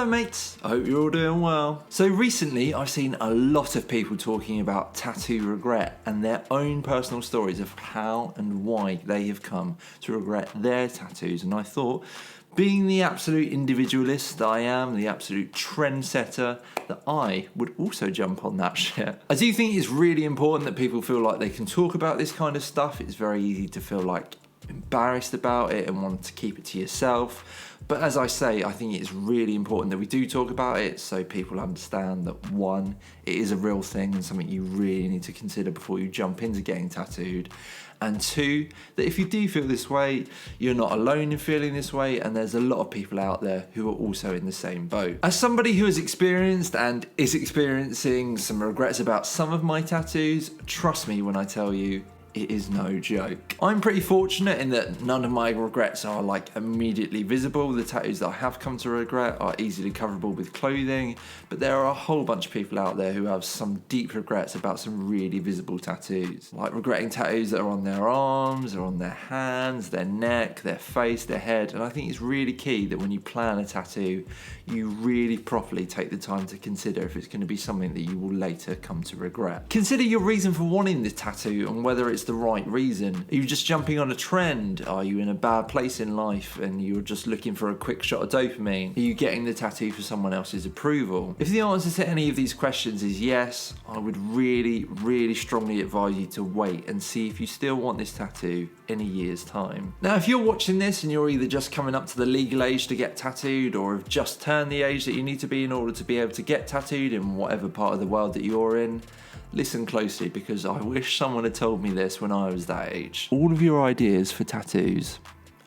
Hello mates, I hope you're all doing well. So recently I've seen a lot of people talking about tattoo regret and their own personal stories of how and why they have come to regret their tattoos, and I thought, being the absolute individualist that I am, the absolute trendsetter, that I would also jump on that shit. I do think it's really important that people feel like they can talk about this kind of stuff. It's very easy to feel like embarrassed about it and want to keep it to yourself. But as I say, I think it's really important that we do talk about it so people understand that, one, it is a real thing and something you really need to consider before you jump into getting tattooed. And two, that if you do feel this way, you're not alone in feeling this way, and there's a lot of people out there who are also in the same boat. As somebody who has experienced and is experiencing some regrets about some of my tattoos, trust me when I tell you, it is no joke. I'm pretty fortunate in that none of my regrets are like immediately visible. The tattoos that I have come to regret are easily coverable with clothing, but there are a whole bunch of people out there who have some deep regrets about some really visible tattoos. Like regretting tattoos that are on their arms, or on their hands, their neck, their face, their head. And I think it's really key that when you plan a tattoo, you really properly take the time to consider if it's going to be something that you will later come to regret. Consider your reason for wanting this tattoo and whether it's the right reason. Are you just jumping on a trend? Are you in a bad place in life and you're just looking for a quick shot of dopamine? Are you getting the tattoo for someone else's approval? If the answer to any of these questions is yes, I would really strongly advise you to wait and see if you still want this tattoo in a year's time. Now, if you're watching this and you're either just coming up to the legal age to get tattooed, or have just turned the age that you need to be in order to be able to get tattooed in whatever part of the world that you're in, listen closely, because I wish someone had told me this when I was that age. All of your ideas for tattoos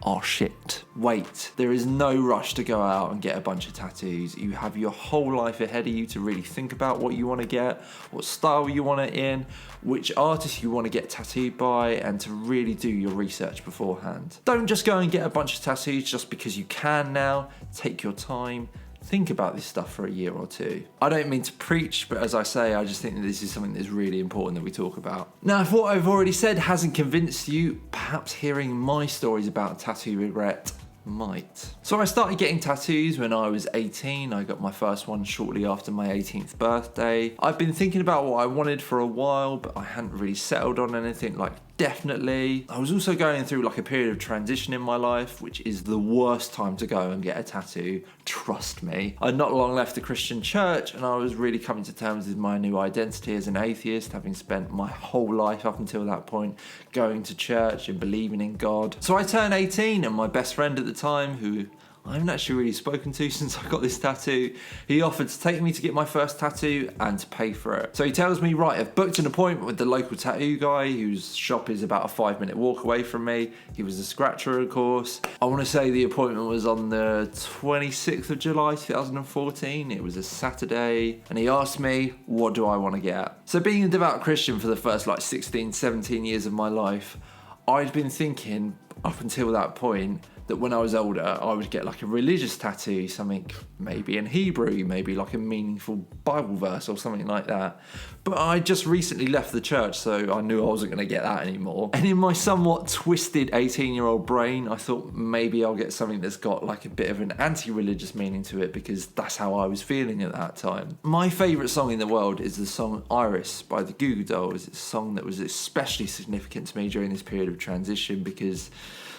are shit. Wait, there is no rush to go out and get a bunch of tattoos. You have your whole life ahead of you to really think about what you want to get, what style you want it in, which artist you want to get tattooed by, and to really do your research beforehand. Don't just go and get a bunch of tattoos just because you can now. Take your time. Think about this stuff for a year or two. I don't mean to preach, but as I say, I just think that this is something that's really important that we talk about. Now, if what I've already said hasn't convinced you, perhaps hearing my stories about tattoo regret might. So I started getting tattoos when I was 18. I got my first one shortly after my 18th birthday. I've been thinking about what I wanted for a while, but I hadn't really settled on anything like definitely. I was also going through like a period of transition in my life, which is the worst time to go and get a tattoo, trust me. I'd not long left the Christian church and I was really coming to terms with my new identity as an atheist, having spent my whole life up until that point going to church and believing in God. So I turned 18 and my best friend at the time, who I haven't actually really spoken to since I got this tattoo, he offered to take me to get my first tattoo and to pay for it. So he tells me, right, I've booked an appointment with the local tattoo guy whose shop is about a 5-minute walk away from me. He was a scratcher, of course. I want to say the appointment was on the 26th of July 2014. It was a Saturday, and he asked me, what do I want to get? So being a devout Christian for the first 16, 17 years of my life, I'd been thinking up until that point that when I was older, I would get like a religious tattoo, something maybe in Hebrew, maybe like a meaningful Bible verse or something like that. But I just recently left the church, so I knew I wasn't going to get that anymore. And in my somewhat twisted 18-year-old brain, I thought maybe I'll get something that's got like a bit of an anti-religious meaning to it, because that's how I was feeling at that time. My favourite song in the world is the song Iris by the Goo Goo Dolls. It's a song that was especially significant to me during this period of transition, because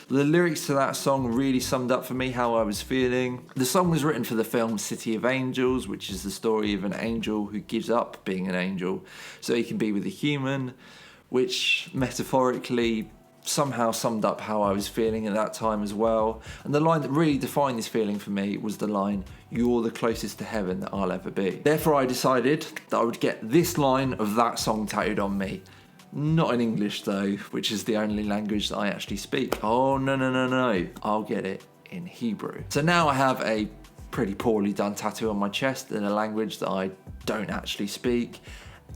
the lyrics to that song really summed up for me how I was feeling. The song was written for the film City of Angels, which is the story of an angel who gives up being an angel so he can be with a human, which metaphorically somehow summed up how I was feeling at that time as well. And the line that really defined this feeling for me was the line, "You're the closest to heaven that I'll ever be." Therefore, I decided that I would get this line of that song tattooed on me. Not in English though, which is the only language that I actually speak. Oh, no. I'll get it in Hebrew. So now I have a pretty poorly done tattoo on my chest in a language that I don't actually speak,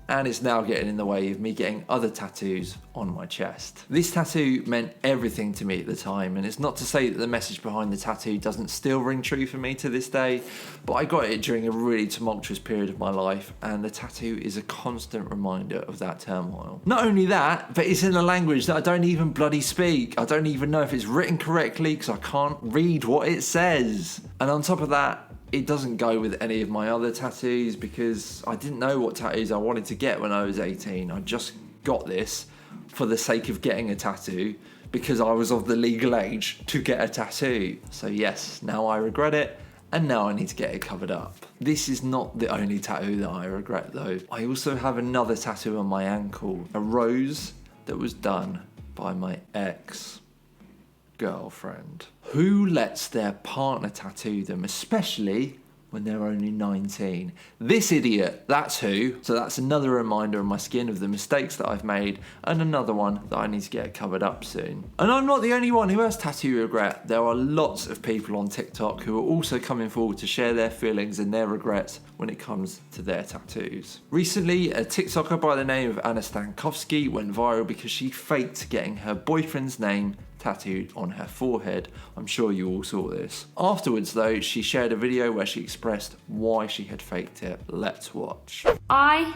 and it's now getting in the way of me getting other tattoos on my chest. This tattoo meant everything to me at the time, and it's not to say that the message behind the tattoo doesn't still ring true for me to this day, but I got it during a really tumultuous period of my life, and the tattoo is a constant reminder of that turmoil. Not only that, but it's in a language that I don't even bloody speak. I don't even know if it's written correctly because I can't read what it says. And on top of that, It doesn't go with any of my other tattoos because I didn't know what tattoos I wanted to get when I was 18. I just got this for the sake of getting a tattoo because I was of the legal age to get a tattoo. So yes, now I regret it, and now I need to get it covered up. This is not the only tattoo that I regret though. I also have another tattoo on my ankle, a rose that was done by my ex-girlfriend. Who lets their partner tattoo them, especially when they're only 19? This idiot, that's who. So that's another reminder on my skin of the mistakes that I've made, and another one that I need to get covered up soon. And I'm not the only one who has tattoo regret. There are lots of people on TikTok who are also coming forward to share their feelings and their regrets when it comes to their tattoos. Recently, a TikToker by the name of Anna Stankovsky went viral because she faked getting her boyfriend's name tattooed on her forehead. I'm sure you all saw this. Afterwards though, she shared a video where she expressed why she had faked it. Let's watch. I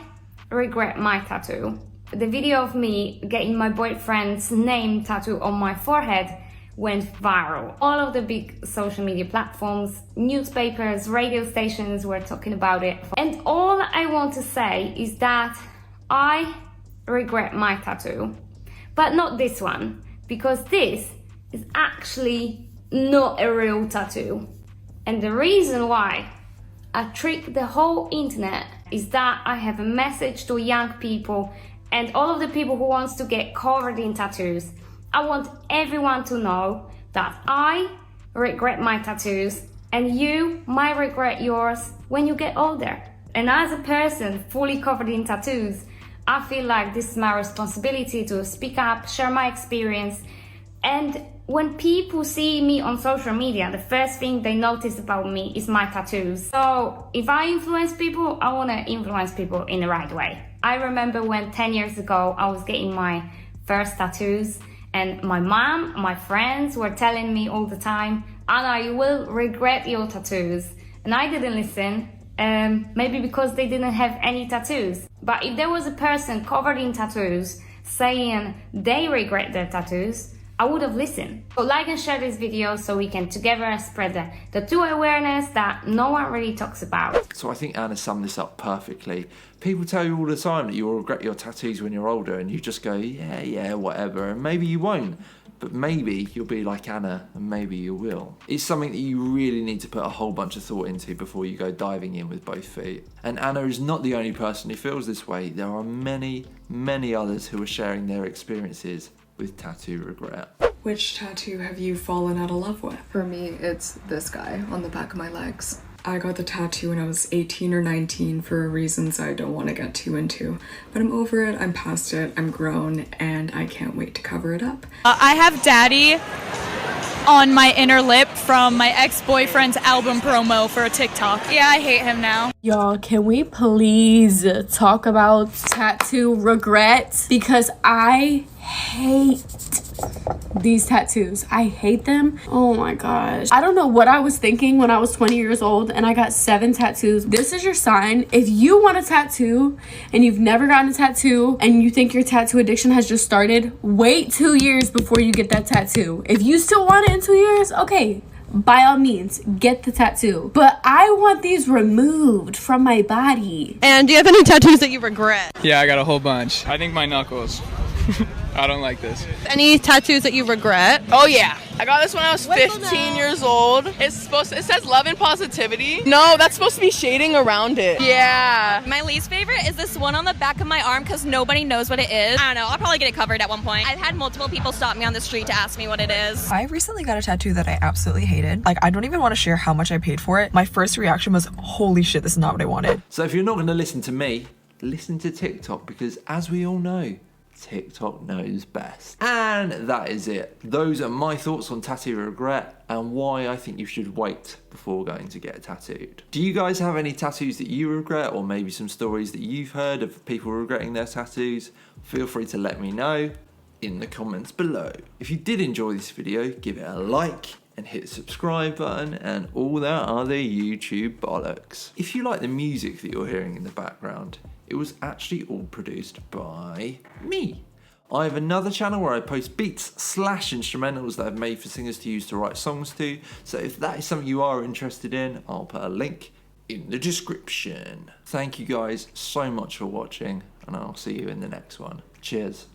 regret my tattoo. The video of me getting my boyfriend's name tattooed on my forehead went viral. All of the big social media platforms, newspapers, radio stations were talking about it. And all I want to say is that I regret my tattoo, but not this one. Because this is actually not a real tattoo. And the reason why I trick the whole internet is that I have a message to young people and all of the people who wants to get covered in tattoos. I want everyone to know that I regret my tattoos and you might regret yours when you get older. And as a person fully covered in tattoos, I feel like this is my responsibility to speak up, share my experience. And when people see me on social media, the first thing they notice about me is my tattoos. So if I influence people, I want to influence people in the right way. I remember when 10 years ago, I was getting my first tattoos and my mom, my friends were telling me all the time, Anna, you will regret your tattoos. And I didn't listen. Maybe because they didn't have any tattoos. But if there was a person covered in tattoos saying they regret their tattoos, I would have listened. So like and share this video so we can together spread the tattoo awareness that no one really talks about. So I think Anna summed this up perfectly. People tell you all the time that you'll regret your tattoos when you're older, and you just go, yeah, whatever, and maybe you won't. But maybe you'll be like Anna, and maybe you will. It's something that you really need to put a whole bunch of thought into before you go diving in with both feet. And Anna is not the only person who feels this way. There are many, many others who are sharing their experiences with tattoo regret. Which tattoo have you fallen out of love with? For me, it's this guy on the back of my legs. I got the tattoo when I was 18 or 19 for reasons I don't want to get too into. But I'm over it, I'm past it, I'm grown, and I can't wait to cover it up. I have Daddy on my inner lip from my ex-boyfriend's album promo for a TikTok. Yeah, I hate him now. Y'all, can we please talk about tattoo regret? Because I hate these tattoos. I hate them. Oh my gosh. I don't know what I was thinking when I was 20 years old and I got 7 tattoos. This is your sign. If you want a tattoo and you've never gotten a tattoo and you think your tattoo addiction has just started, wait 2 years before you get that tattoo. If you still want it in 2 years, okay, by all means, get the tattoo. But I want these removed from my body. And do you have any tattoos that you regret? Yeah, I got a whole bunch. I think my knuckles. I don't like this. Any tattoos that you regret? Oh yeah, I got this when I was 15 years old. It says love and positivity. No, that's supposed to be shading around it. Yeah. My least favorite is this one on the back of my arm because nobody knows what it is. I don't know, I'll probably get it covered at one point. I've had multiple people stop me on the street to ask me what it is. I recently got a tattoo that I absolutely hated. Like, I don't even want to share how much I paid for it. My first reaction was, holy shit, this is not what I wanted. So if you're not going to listen to me, listen to TikTok, because as we all know, TikTok knows best. And that is it. Those are my thoughts on tattoo regret and why I think you should wait before going to get tattooed. Do you guys have any tattoos that you regret, or maybe some stories that you've heard of people regretting their tattoos? Feel free to let me know in the comments below. If you did enjoy this video, give it a like and hit the subscribe button and all that other YouTube bollocks. If you like the music that you're hearing in the background, it was actually all produced by me. I have another channel where I post beats/instrumentals that I've made for singers to use to write songs to. So if that is something you are interested in, I'll put a link in the description. Thank you guys so much for watching, and I'll see you in the next one. Cheers.